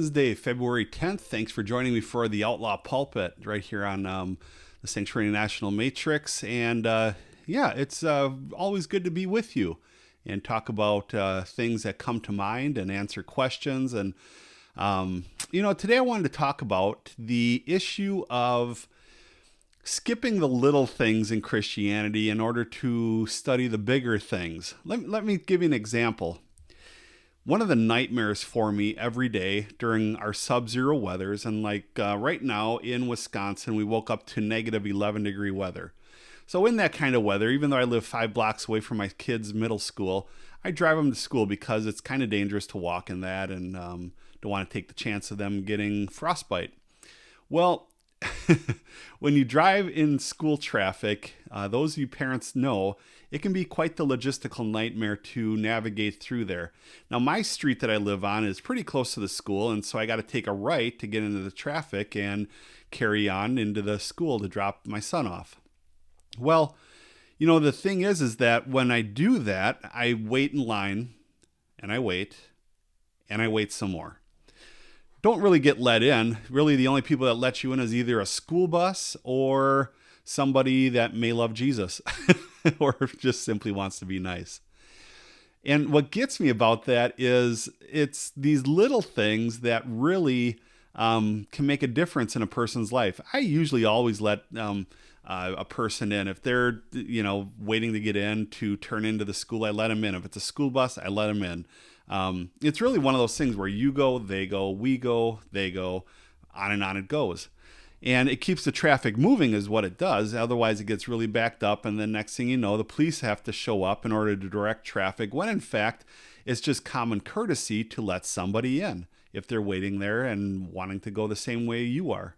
Wednesday, February 10th. Thanks for joining me for the Outlaw Pulpit right here on the Sanctuary National Matrix. And it's always good to be with you and talk about things that come to mind and answer questions. And, today I wanted to talk about the issue of skipping the little things in Christianity in order to study the bigger things. Let me give you an example. One of the nightmares for me every day during our sub-zero weathers, and right now in Wisconsin, we woke up to negative 11 degree weather. So in that kind of weather, even though I live 5 blocks away from my kids' middle school, I drive them to school because it's kind of dangerous to walk in that and don't want to take the chance of them getting frostbite. Well, when you drive in school traffic, those of you parents know, it can be quite the logistical nightmare to navigate through there. Now, my street that I live on is pretty close to the school, and so I got to take a right to get into the traffic and carry on into the school to drop my son off. Well, the thing is that when I do that, I wait in line, and I wait some more. Don't really get let in. Really, the only people that let you in is either a school bus or somebody that may love Jesus or just simply wants to be nice. And what gets me about that is it's these little things that really can make a difference in a person's life. I usually always let a person in. If they're, waiting to get in to turn into the school, I let them in. If it's a school bus, I let them in. It's really one of those things where you go, they go, we go, they go, on and on it goes. And it keeps the traffic moving is what it does. Otherwise, it gets really backed up. And then next thing you know, the police have to show up in order to direct traffic, when in fact, it's just common courtesy to let somebody in if they're waiting there and wanting to go the same way you are.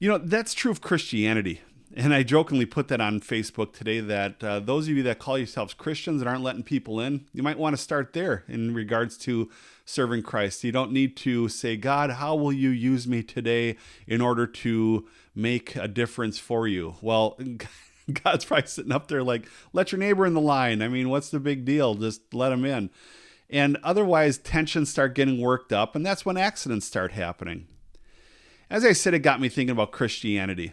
That's true of Christianity. And I jokingly put that on Facebook today that those of you that call yourselves Christians and aren't letting people in, you might want to start there in regards to serving Christ. You don't need to say, God, how will you use me today in order to make a difference for you? Well, God's probably sitting up there like, let your neighbor in the line. I mean, what's the big deal? Just let him in. And otherwise, tensions start getting worked up, and that's when accidents start happening. As I said, it got me thinking about Christianity.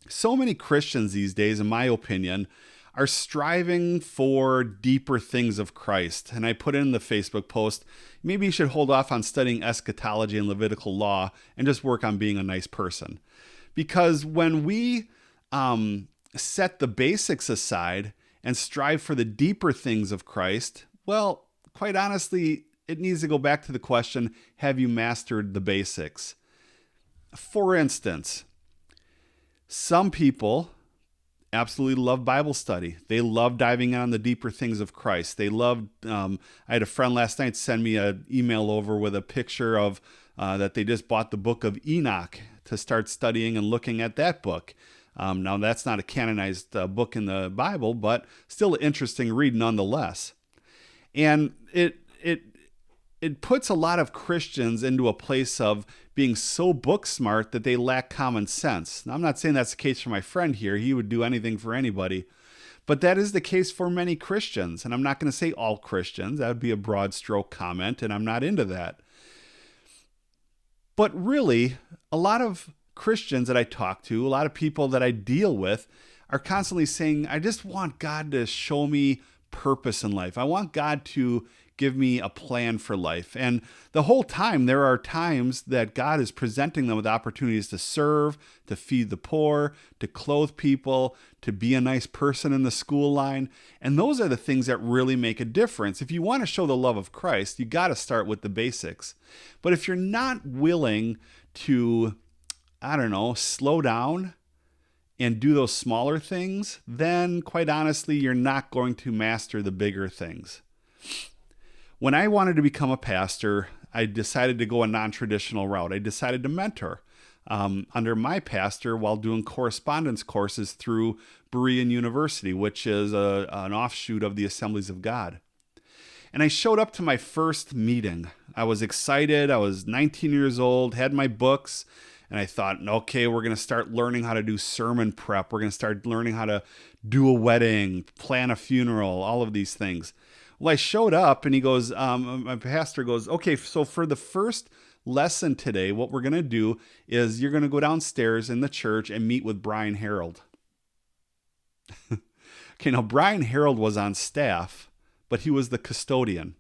So many Christians these days, in my opinion, are striving for deeper things of Christ. And I put in the Facebook post, maybe you should hold off on studying eschatology and Levitical law and just work on being a nice person. Because when we set the basics aside and strive for the deeper things of Christ, well, quite honestly, it needs to go back to the question, have you mastered the basics? For instance, some people absolutely love Bible study. They love diving on the deeper things of Christ. They love, I had a friend last night send me an email over with a picture of that they just bought the book of Enoch to start studying and looking at that book. Now, that's not a canonized book in the Bible, but still an interesting read nonetheless. And it puts a lot of Christians into a place of being so book smart that they lack common sense. Now, I'm not saying that's the case for my friend here. He would do anything for anybody. But that is the case for many Christians. And I'm not going to say all Christians. That would be a broad stroke comment, and I'm not into that. But really, a lot of Christians that I talk to, a lot of people that I deal with, are constantly saying, I just want God to show me purpose in life. I want God to give me a plan for life. And the whole time, there are times that God is presenting them with opportunities to serve, to feed the poor, to clothe people, to be a nice person in the school line. And those are the things that really make a difference. If you want to show the love of Christ, you got to start with the basics. But if you're not willing to, slow down and do those smaller things, then quite honestly, you're not going to master the bigger things. When I wanted to become a pastor, I decided to go a non-traditional route. I decided to mentor under my pastor while doing correspondence courses through Berean University, which is an offshoot of the Assemblies of God. And I showed up to my first meeting. I was excited. I was 19 years old, had my books, and I thought, okay, we're going to start learning how to do sermon prep. We're going to start learning how to do a wedding, plan a funeral, all of these things. Well, I showed up and he goes, my pastor goes, okay, so for the first lesson today, what we're going to do is you're going to go downstairs in the church and meet with Brian Harold. Okay, now Brian Harold was on staff, but he was the custodian.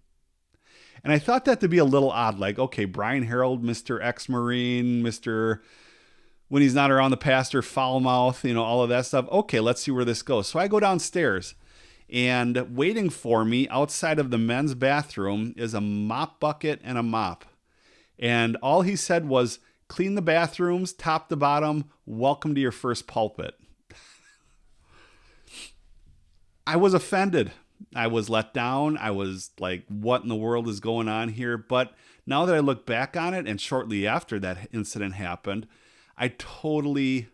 And I thought that to be a little odd, like, okay, Brian Harold, Mr. Ex-Marine, Mr. When he's not around the pastor, foul mouth, all of that stuff. Okay, let's see where this goes. So I go downstairs, and waiting for me outside of the men's bathroom is a mop bucket and a mop. And all he said was, clean the bathrooms, top to bottom, welcome to your first pulpit. I was offended. I was let down. I was like, what in the world is going on here? But now that I look back on it, and shortly after that incident happened, I totally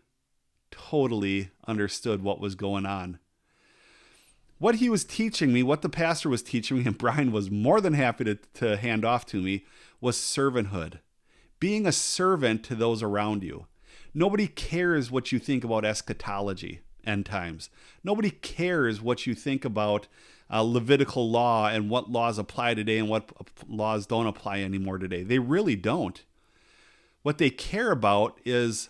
understood what was going on. What he was teaching me, what the pastor was teaching me, and Brian was more than happy to hand off to me, was servanthood. Being a servant to those around you. Nobody cares what you think about eschatology, end times. Nobody cares what you think about Levitical law and what laws apply today and what laws don't apply anymore today. They really don't. What they care about is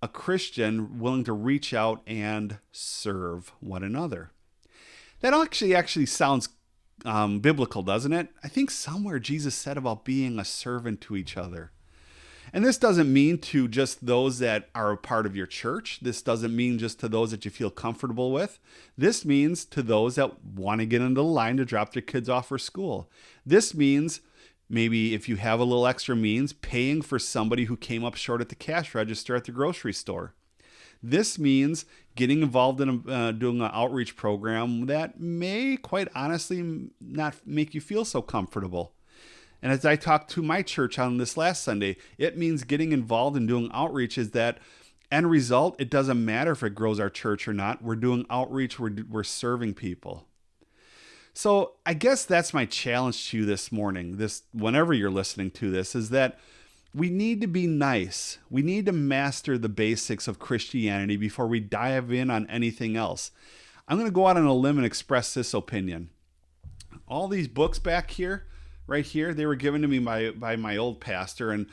a Christian willing to reach out and serve one another. That actually sounds biblical, doesn't it? I think somewhere Jesus said about being a servant to each other. And this doesn't mean to just those that are a part of your church. This doesn't mean just to those that you feel comfortable with. This means to those that want to get into the line to drop their kids off for school. This means maybe if you have a little extra means, paying for somebody who came up short at the cash register at the grocery store. This means getting involved in doing an outreach program that may, quite honestly, not make you feel so comfortable. And as I talked to my church on this last Sunday, it means getting involved in doing outreach is that end result, it doesn't matter if it grows our church or not. We're doing outreach, we're serving people. So I guess that's my challenge to you this morning, whenever you're listening to this, is that we need to be nice. We need to master the basics of Christianity before we dive in on anything else. I'm going to go out on a limb and express this opinion. All these books back here, right here, they were given to me by my old pastor, and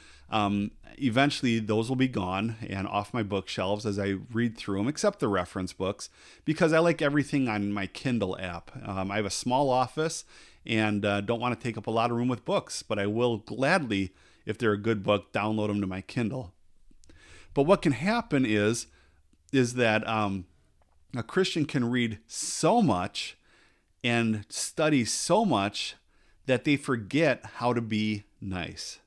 eventually those will be gone and off my bookshelves as I read through them, except the reference books, because I like everything on my Kindle app. I have a small office and don't want to take up a lot of room with books, but I will gladly, if they're a good book, download them to my Kindle. But what can happen is that a Christian can read so much and study so much that they forget how to be nice.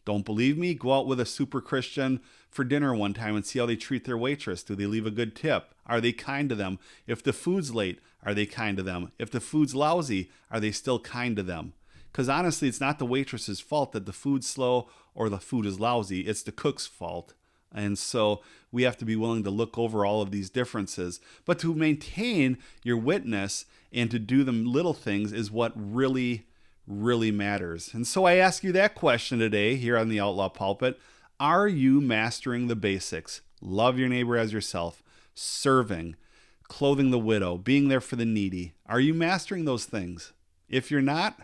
Don't believe me? Go out with a super Christian for dinner one time and see how they treat their waitress. Do they leave a good tip? Are they kind to them? If the food's late, are they kind to them? If the food's lousy, are they still kind to them? Because honestly, it's not the waitress's fault that the food's slow or the food is lousy. It's the cook's fault. And so we have to be willing to look over all of these differences. But to maintain your witness and to do the little things is what really matters. And so I ask you that question today here on the Outlaw Pulpit. Are you mastering the basics? Love your neighbor as yourself, serving, clothing the widow, being there for the needy. Are you mastering those things? If you're not,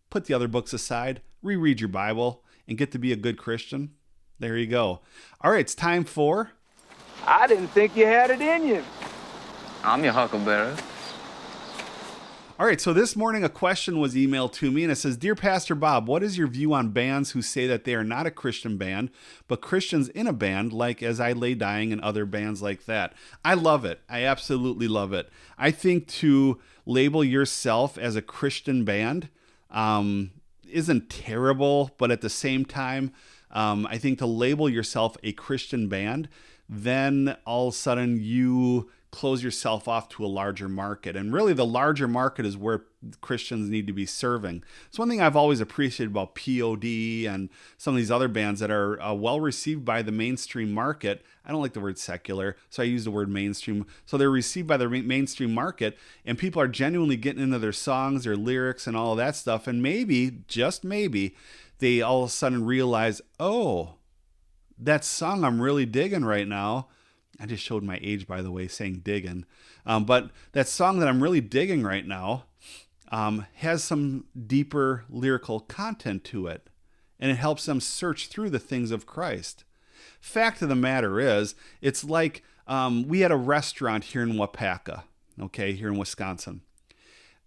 put the other books aside, reread your Bible, and get to be a good Christian. There you go. All right, it's time for... I didn't think you had it in you. I'm your huckleberry. All right, so this morning a question was emailed to me, and it says, Dear Pastor Bob, what is your view on bands who say that they are not a Christian band, but Christians in a band, like As I Lay Dying and other bands like that? I love it. I absolutely love it. I think to label yourself as a Christian band isn't terrible, but at the same time, I think to label yourself a Christian band, then all of a sudden you close yourself off to a larger market. And really the larger market is where Christians need to be serving. It's one thing I've always appreciated about POD and some of these other bands that are well received by the mainstream market. I don't like the word secular, so I use the word mainstream. So they're received by the mainstream market, and people are genuinely getting into their songs, their lyrics, and all of that stuff. And maybe, just maybe, they all of a sudden realize, oh, that song I'm really digging right now. I just showed my age, by the way, saying digging. But that song that I'm really digging right now, has some deeper lyrical content to it, and it helps them search through the things of Christ. Fact of the matter is, it's like we had a restaurant here in Wapaka, okay, here in Wisconsin.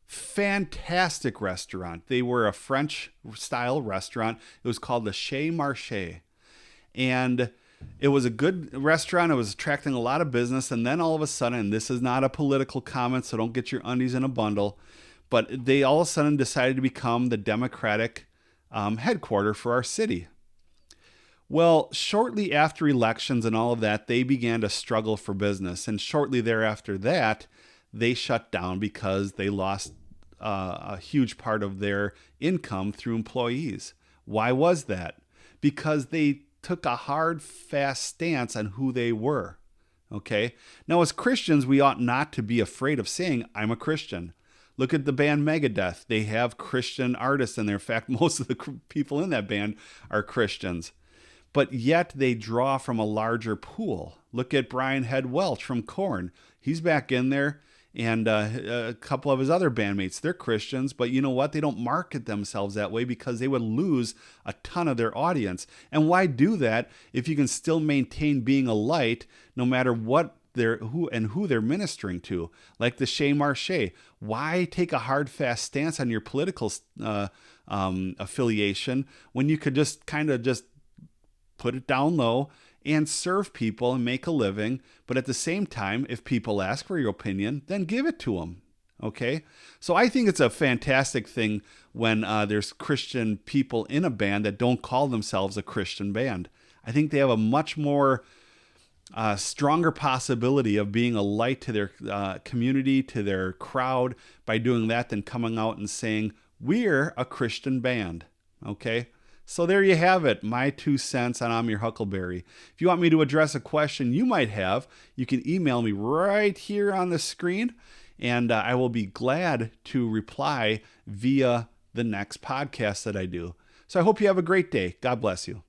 Fantastic restaurant. They were a French-style restaurant. It was called the Chez Marché. And it was a good restaurant. It was attracting a lot of business. And then all of a sudden, and this is not a political comment, so don't get your undies in a bundle, but they all of a sudden decided to become the Democratic headquarters for our city. Well, shortly after elections and all of that, they began to struggle for business. And shortly thereafter that, they shut down because they lost a huge part of their income through employees. Why was that? Because they took a hard, fast stance on who they were. Okay? Now, as Christians, we ought not to be afraid of saying, I'm a Christian. Look at the band Megadeth. They have Christian artists in there. In fact, most of the people in that band are Christians. But yet they draw from a larger pool. Look at Brian Head Welch from Korn. He's back in there. And a couple of his other bandmates, they're Christians, but you know what? They don't market themselves that way because they would lose a ton of their audience. And why do that if you can still maintain being a light no matter what who they're ministering to? Like the Chez Marché. Why take a hard, fast stance on your political affiliation when you could just kind of just put it down low and serve people and make a living, but at the same time, if people ask for your opinion, then give it to them, okay? So I think it's a fantastic thing when there's Christian people in a band that don't call themselves a Christian band. I think they have a much more stronger possibility of being a light to their community, to their crowd by doing that than coming out and saying, we're a Christian band, okay? So there you have it, my 2 cents on I'm Your Huckleberry. If you want me to address a question you might have, you can email me right here on the screen, and I will be glad to reply via the next podcast that I do. So I hope you have a great day. God bless you.